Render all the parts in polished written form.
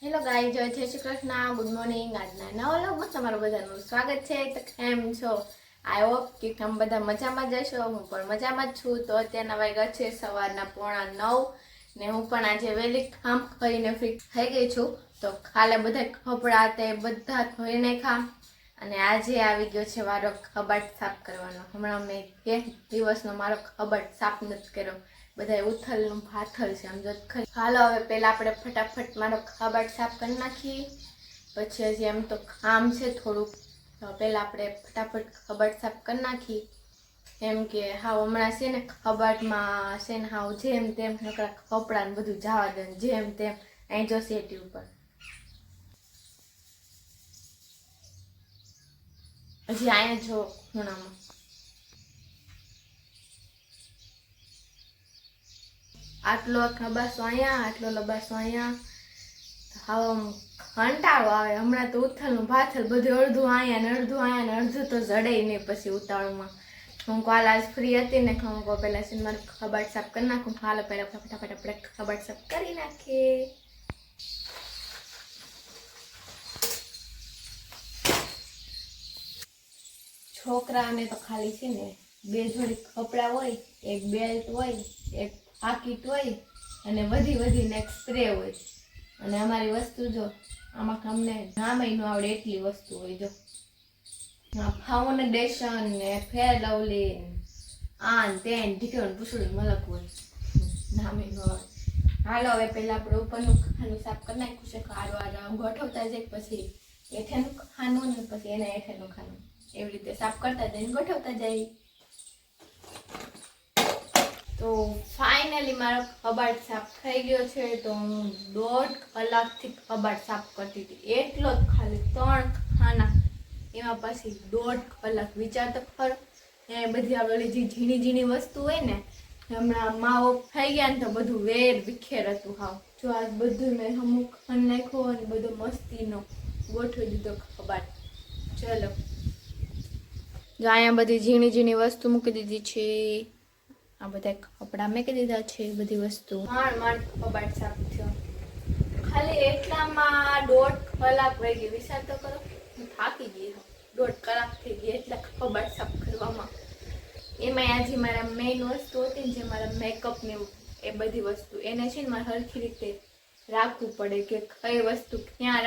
Hello guys, જય Shri Krishna, good morning. આજના નવા વ્લોગમાં તમારું બધાનું સ્વાગત છે. તો કેમ છો? આઈ હોપ કે તમે બધા મજામાં જ હશો. હું પણ મજામાં જ છું. તો અત્યારના વાગ્યા છે સવારના 8:45 ને હું પણ આજે વહેલી કામ કરીને ફ્રી થઈ ગઈ છું. તો કાલે બધા કપડાં તે બધા ધોઈ નાખ્યા અને આજે આવી ગયો છે મારો કબાટ સાફ કરવાનો. હમણાં મેં 1 દિવસનો મારો કબાટ સાફ નથી કર્યો. બધા ઉથલનું ભાથલ છે આમ જો. હાલો હવે પહેલા આપણે ફટાફટ મારો કબાટ સાફ કરી નાખીએ, પછી હજી એમ તો કામ છે થોડુંક. તો પહેલા આપણે ફટાફટ કબાટ સાફ કરી નાખીએ. એમ કે હાવ હમણાં છે ને કબાટમાં છે ને હાવ જેમ તેમ નકરા કપડાં ને બધું જવા દે જેમ તેમ અહીં જો સેટી ઉપર. હજી અહીંયા જો ખૂણામાં આટલો લબાસો અહીંયા, આટલો લબાસો અહીંયા. હવે કંટાળો આવે. હમણાં તો ઉથલનું ભાથલ બધું અડધું અહીંયા ને અડધું અહીંયા ને અડધું તો જડે નહીં. પછી ઉતાવળમાં હું કાલ આજ ફ્રી હતી ને હું કહું પહેલાં છે મારું કબાટ સાફ કરી નાખું. હાલો પહેલાં ફટાફટ આપણે કબાટ સાફ કરી નાખીએ. છોકરાને તો ખાલી છે ને 2 જોડી કપડાં હોય, એક બેલ્ટ હોય, એક પાકીટ હોય અને વધીને એક સ્પ્રે હોય. અને અમારી વસ્તુ જો આમાં અમને નામ ન આવડે એટલી વસ્તુ હોય. જો ફાઉન્ડેશન ને ફેર લવલી આન તેન ઢીકણ પૂછડું મલક હોય, નામે ન આવે. હાલો હવે પહેલાં આપણે ઉપરનું ખાનું સાફ કરી નાખ્યું છે. આરો ગોઠવતા જાય, પછી હેઠેનું ખાનું ને પછી એના હેઠેનું ખાનું, એવી રીતે સાફ કરતા જઈને ગોઠવતા જાય. તો ફાઇનલી મારો કબાટ સાફ થઈ ગયો છે. તો હું 1.5 કલાકથી કબાટ સાફ કરતી હતી. એટલો જ ખાલી 3 ખાના, એમાં પછી 1.5 કલાક. વિચાર તો ખરો. એ બધી આપણે જે ઝીણી વસ્તુ હોય ને, હમણાં માવો થઈ ગયા ને તો બધું વેર વિખેર હતું. હાવ જો આ બધું મેં અમુક ખન નાખ્યો અને બધો મસ્તીનો ગોઠવી દીધો કબાટ. ચલો જો અહીંયા બધી ઝીણી વસ્તુ મૂકી દીધી છે. આ બધા કપડાં મૂકી દીધા છે. બધી વસ્તુ માંડ કબાટ સાફ થયો. ખાલી એટલામાં 1.5 કલાક વહી ગઈ. વિચાર તો કરો, હું થાકી ગઈ. 1.5 કલાક થઈ ગઈ એટલા કબાટ સાફ કરવામાં. એમાં આજે મારા મેઇન વસ્તુ હતી ને, જે મારા મેકઅપની એ બધી વસ્તુ, એને છે ને મારે સરખી રીતે રાખવું પડે કે કઈ વસ્તુ ક્યાં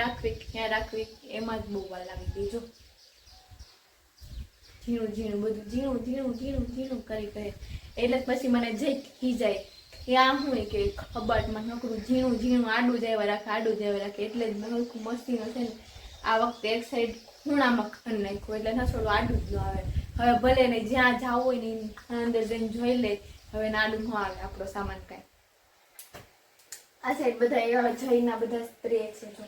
રાખવી એમાં જ બહુ વાર લાગી ગઈ. જો ઝીણું બધું ઝીણું કરી એટલે પછી મને જે ખીજાય કે આમ હોય કે કબાટમાં નકરું ઝીણું આડું જ આવ્યા રાખે. એટલે જ મેં મસ્તીનો છે ને આ વખતે એક સાઈડ ખૂણામાં ખન નાખ્યું, એટલે થોડું આડું જ ન આવે. હવે ભલે ને જ્યાં જવું હોય ને અંદર જઈને જોઈ લે. હવે આડું ન આવે આપણો સામાન કાંઈ. આ સાઈડ બધા એવા જઈના બધા સ્પ્રે છે. જો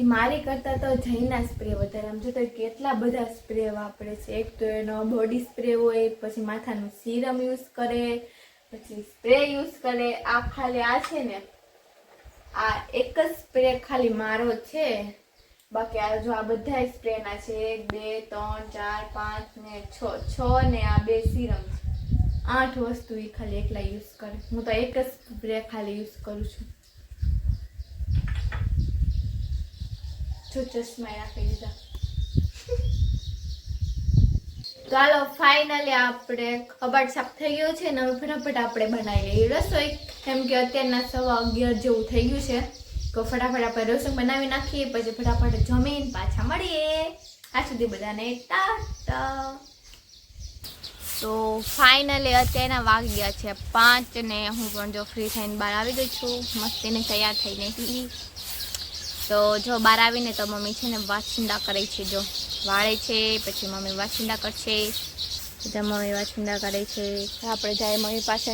એ મારી કરતા તો જઈના સ્પ્રે વધારે. આમ જોતા કેટલા બધા સ્પ્રે વાપરે છે. એક તો એનો બોડી સ્પ્રે હોય, પછી માથાનું સીરમ યુઝ કરે, પછી સ્પ્રે યુઝ કરે. આ ખાલી આ છે ને આ એક જ સ્પ્રે ખાલી મારો છે. બાકી આ જો આ બધા સ્પ્રેના છે 1 2 3 4 5 ને 6 ને આ 2 સીરમ છે. 8 વસ્તુ એ ખાલી એકલા યુઝ કરે. હું તો એક જ સ્પ્રે ખાલી યુઝ કરું છું. જો ચશ્મા રાખી દીધા. ચાલો ફાઇનલી આપણે કબાટ સાફ થઈ ગયો છે ને હવે ફટાફટ આપણે બનાવી લઈએ રસોઈ. કેમ કે અત્યારના 11:15 જેવું થઈ ગયું છે. તો ફટાફટ આપણે રસોઈ બનાવી નાખીએ, પછી ફટાફટ જમીન પાછા મળીએ. આ સુધી બધાને ટાટા. તો ફાઇનલી અત્યારના વાગ્યા છે 5 ને હું પણ જો ફ્રી થઈને બહાર આવી ગઈ છું. મસ્તીને તૈયાર થઈને. તો જો બહાર આવીને તો મમ્મી છે ને વાછિંદા કરે છે. જો વાળે છે, પછી મમ્મી વાછિંદા કરશે. બધા મમ્મી વાછિંદા કરે છે. આપણે જાય મમ્મી પાસે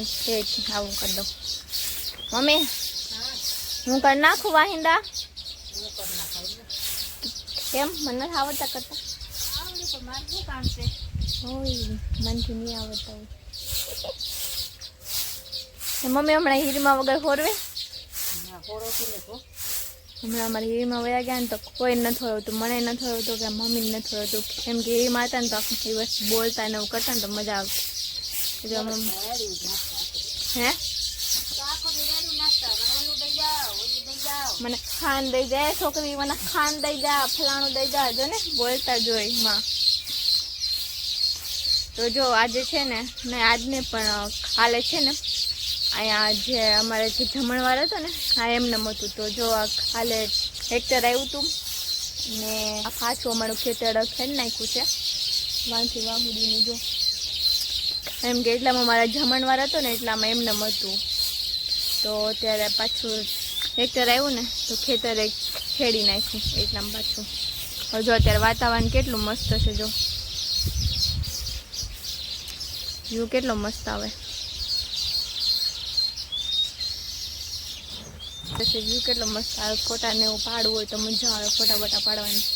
આવું કરી દો. મમ્મી હું કરી નાખું વાહિંદા? કેમ મને નથી આવડતા કરતા? મનથી નહીં આવડતા હોય. મમ્મી હમણાં હીરમાં વગર હોરવે. હમણાં અમારી હીરમાં વયા ગયા ને તો કોઈ નથી હોતું. મને નથી હોતું કે મમ્મી નથી હોતું. કેમ કે હીરમાં હતા ને તો આખું દિવસ બોલતા ને એવું કરતા ને તો મજા આવતી. હે મને ખાન દઈ જાય છોકરી, મને ખાન દઈ જા, ફલાણું દઈ જા, જો ને બોલતા જોઈ માં. તો જો આજે છે ને આજ ને પણ કાલે છે ને અહીંયા જે અમારે જે જમણવાર હતો ને આ એમનેમ હતું. તો જો આ કાલે હેક્ટર આવ્યું હતું ને આ પાછું અમારું ખેતર ખેડ નાખ્યું છે વાંથી વાહુડીનું. જો એમ કે એટલામાં મારા જમણવાર હતો ને એટલામાં એમનેમ હતું. તો ત્યારે પાછું હેક્ટર આવ્યું ને તો ખેતરે ખેડી નાખ્યું એટલામાં પાછું. જો અત્યારે વાતાવરણ કેટલું મસ્ત છે, જો વ્યૂ કેટલો મસ્ત આવે વ્યૂ કેટલો મસ્ત આવે. ફોટા ને એવું પાડવું હોય તો મજા આવે ફોટા બોટા પાડવાની.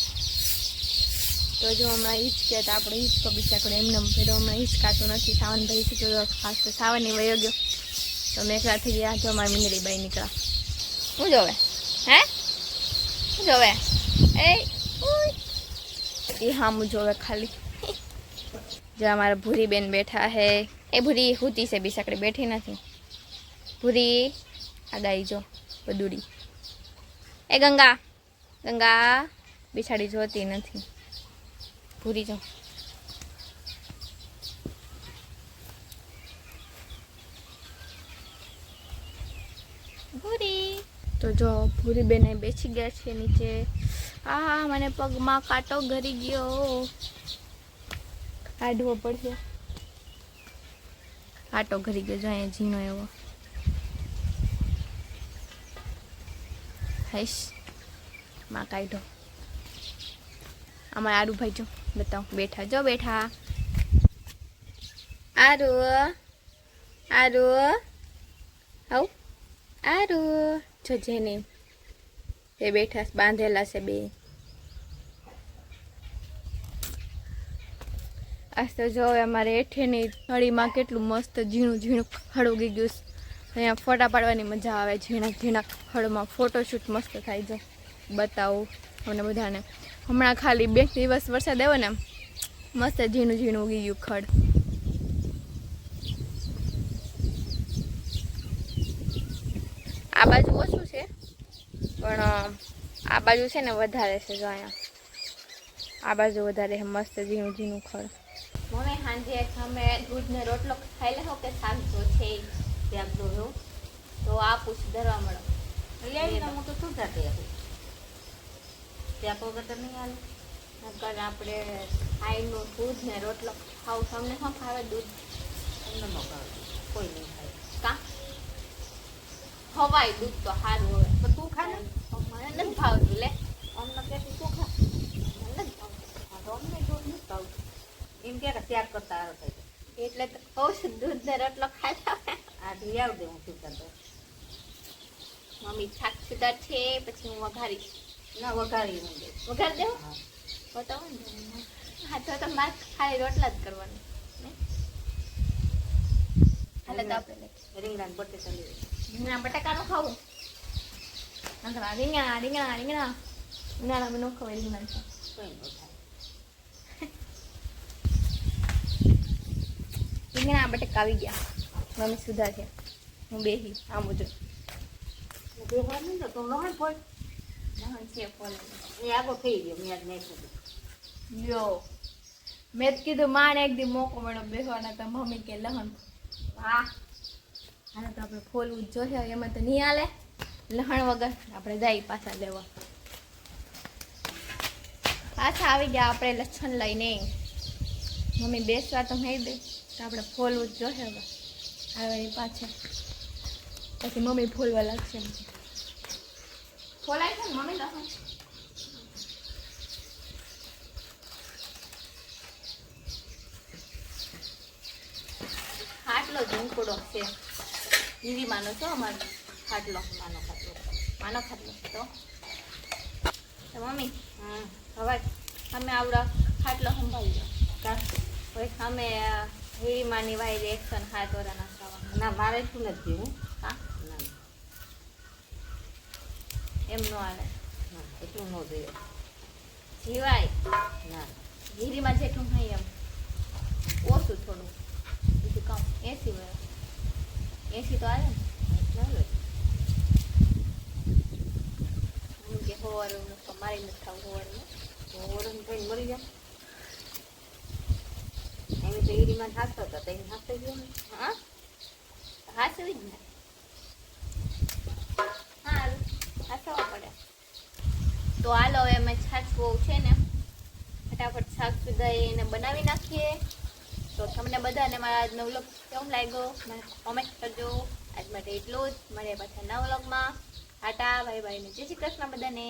તો જો હમણાં હિંચકે તો આપણે હિંચકો બિચારો એમને પેલો હમણાં હિંચકાતું નથી. સાવનભાઈ શીખ્યો ખાસ તો સાવનની વયો ગયો તો મેં એકલા થઈ ગયા. જો અમારી મીંદડીબાઈ નીકળ્યા. શું જોવે હે શું જોવે એ હામું જોવે ખાલી. જો અમારા ભૂરી બેન બેઠા હે. એ ભૂરી હુતી છે બિસાકડે બેઠી નથી. ભૂરી આ ગાઈ જો બદુડી. એ ગંગા ગંગા બિસાડી જોતી નથી. ભૂરી જો ભૂરી. તો જો ભૂરી બેન બેસી ગયા છે નીચે. આ મને પગમાં કાંટો ગરી ગયો, કાઢવો પડશે. કાંટો ઘરી ગયો જો અહીંયા ઝીણો એવો. હૈશ માં કાઢો. અમારા આરુભાઈ જો બતાવો બેઠા. જો બેઠા આરુ આરુ આવ આરુ. જો જેને એ બેઠા બાંધેલા છે બે. આજ તો જો અમારે એઠેની થળીમાં કેટલું મસ્ત ઝીણું ઝીણું ખડ ઉગી ગયું. અહીંયા ફોટા પાડવાની મજા આવે. ઝીણા ઝીણા ખડમાં ફોટોશૂટ મસ્ત થાય. જો બતાવું અમને બધાને. હમણાં ખાલી 2 દિવસ વરસાદ આવ્યો ને મસ્ત ઝીણું ઝીણું ઉગી ગયું ખડ. આ બાજુ ઓછું છે પણ આ બાજુ છે ને વધારે છે. જો અહીંયા આ બાજુ વધારે છે મસ્ત ઝીણું ઝીણું ખડ. મમ્મી સાંજે અમે દૂધને રોટલો ખાઈ લેવો કે શાક જો છે ત્યાં દોરો તો આ પૂછ ધરવા મળો. હું તો શું થતી હતી ત્યાં વગર તો નહીં હાલ. નકર આપણે ખાઈનું દૂધ ને રોટલો ખાવું. તમને શું ખાવે દૂધ? અમને ન ભાવે, કોઈ નહીં ખાય. કા ખવાય દૂધ તો સારું હવે. પણ તું ખા ને. મને નથી ભાવતું લે. અમને કહેતી તું ખા. મને નથી ભાવતું. અમને દૂધ નથી ભાવતું. એમ કે ત્યાગ કરતા સારો થાય એટલે તો કહું છું દૂધ ને રોટલો ખાતા. આ ધોઈ આવ દે હું શું કરતો. મમ્મી શાક સુધાર છે પછી હું વઘારીશ. ના વઘારી હું દે વઘાર દેવું બતાવો ને. હા તો મારે ખાલી રોટલા જ કરવાનું. હાલે તો આપણે રીંગણા બટેટા લેવું. રીંગણા બટાકાનું ખાવું. રીંગણા રીંગણા રીંગણા ઉનાળામાં ન ખવાય રીંગણા છે. કંઈ ન થાય. રીંગણા બટેકા આવી ગયા. મમ્મી સુધા છે. હું બેહી આમ જો બેહવાનું તો તું નહણ ફોલ નહણ છે ફોલ એ આગો થઈ ગયો. મેં આજ નહીં કીધું લ્યો. મેં જ કીધું માને એક દી મોકો મળ્યો બેસવાના તો મમ્મી કે લહણ. વાહ હાલે તો આપણે ફોલવું જ જોઈએ. એમાં તો નહીં હાલે લહણ વગર. આપણે જાય પાછા લેવા. પાછા આવી ગયા આપણે લસણ લઈને. મમ્મી બેસવા તો નહીં દે તો આપણે ફોલવું જ જોઈએ. હવે આવે પાછા પછી મમ્મી ફોલવા લાગશે. ફોલાય છે ને મમ્મી લસણ? ખાટલો ઝૂંકડો છે. દીદી માનો છો અમારો ખાટલો? માનો ખાટલો તો મમ્મી હવે અમે આવડા ખાટલો સંભાળી લો. પછી અમે હીરીમાની વાયરે એક્શન 7 વર્ષના ખાવા. ના મારે શું નથી. હું હા ના એમ ન હાલે. ના એટલું ન જોઈએ. જીવાય ના હીરીમાં જેટલું નહીં એમ ઓછું થોડું બીજું કામ. 80 વર્ષ 80 તો આવે ને. હોવાનું મારી નથી થવું હોવાનું ઓરન થઈને મરી જાય એમ તો ઈરીમાં હાસતો હતો તો એને હાસતો ગયો ને હા હાસવી જ ને હા હાસવા પડે તો હાલો હવે અમે છાશ બહુ છે ને ફટાફટ શાક સુધાઈ એને બનાવી નાખીએ તો તમને બધાને મારા આજનો વ્લોગ કેવો લાગ્યો મને કોમેન્ટ કરજો આજ માટે એટલું જ મળે પાછા નવા વ્લોગમાં ટાટા બાય બાય ને જય શ્રી કૃષ્ણ બધાને